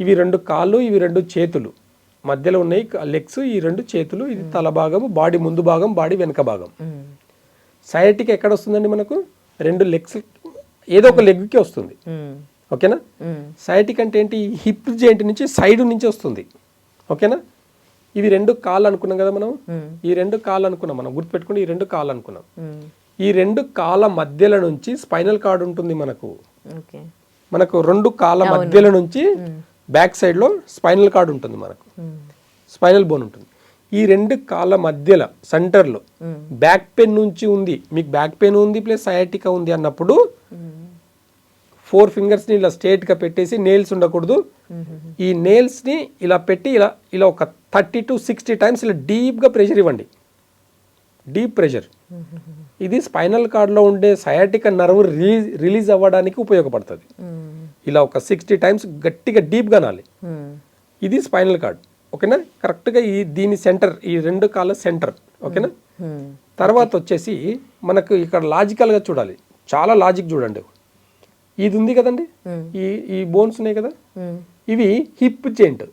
ఇవి 2 కాళ్ళు, ఇవి 2 చేతులు, మధ్యలో ఉన్నాయి లెగ్స్, ఈ 2 చేతులు, ఇది తల భాగం, బాడీ ముందు భాగం, బాడీ వెనక భాగం. సయాటిక్ ఎక్కడ వస్తుందండి మనకు? 2 లెగ్స్, ఏదో ఒక లెగ్కి వస్తుంది. ఓకేనా? సయాటిక్ అంటే ఏంటి? హిప్ జాయింట్ నుంచి సైడ్ నుంచి వస్తుంది. ఓకేనా? ఇవి 2 కాళ్ళు అనుకున్నాం కదా మనం. ఈ 2 కాళ్ళు అనుకున్నాం మనం, గుర్తుపెట్టుకుని ఈ 2 కాళ్ళు అనుకున్నాం. ఈ 2 కాళ్ళ మధ్యలో నుంచి స్పైనల్ కార్డ్ ఉంటుంది మనకు. మనకు 2 కాళ్ళ మధ్యలో నుంచి బ్యాక్ సైడ్ లో స్పైనల్ కార్డ్ ఉంటుంది మనకు, స్పైనల్ బోన్ ఉంటుంది. ఈ 2 కాళ్ళ మధ్యలో సెంటర్లో బ్యాక్ పెయిన్ నుంచి ఉంది, మీకు బ్యాక్ పెయిన్ ఉంది ప్లస్ సయాటికా ఉంది అన్నప్పుడు 4 ఫింగర్స్ని ఇలా స్ట్రేట్గా పెట్టేసి, నెయిల్స్ ఉండకూడదు, ఈ నెయిల్స్ని ఇలా పెట్టి ఇలా ఇలా ఒక 30 to 60 టైమ్స్ ఇలా డీప్గా ప్రెషర్ ఇవ్వండి. Deep pressure. ఇది స్పైనల్ కార్డ్లో ఉండే సయాటికా నర్వ్ రిలీజ్ అవ్వడానికి ఉపయోగపడుతుంది. ఇలా ఒక 60 టైమ్స్ గట్టిగా డీప్గా నాలి. ఇది స్పైనల్ కార్డ్. ఓకేనా? కరెక్ట్గా దీని సెంటర్, ఈ 2 కాళ్ళ సెంటర్. ఓకేనా? తర్వాత వచ్చేసి మనకు ఇక్కడ లాజికల్గా చూడాలి, చాలా లాజిక్ చూడండి. ఇది ఉంది కదండి, ఈ బోన్స్ ఉన్నాయి కదా, ఇవి హిప్ జాయింట్.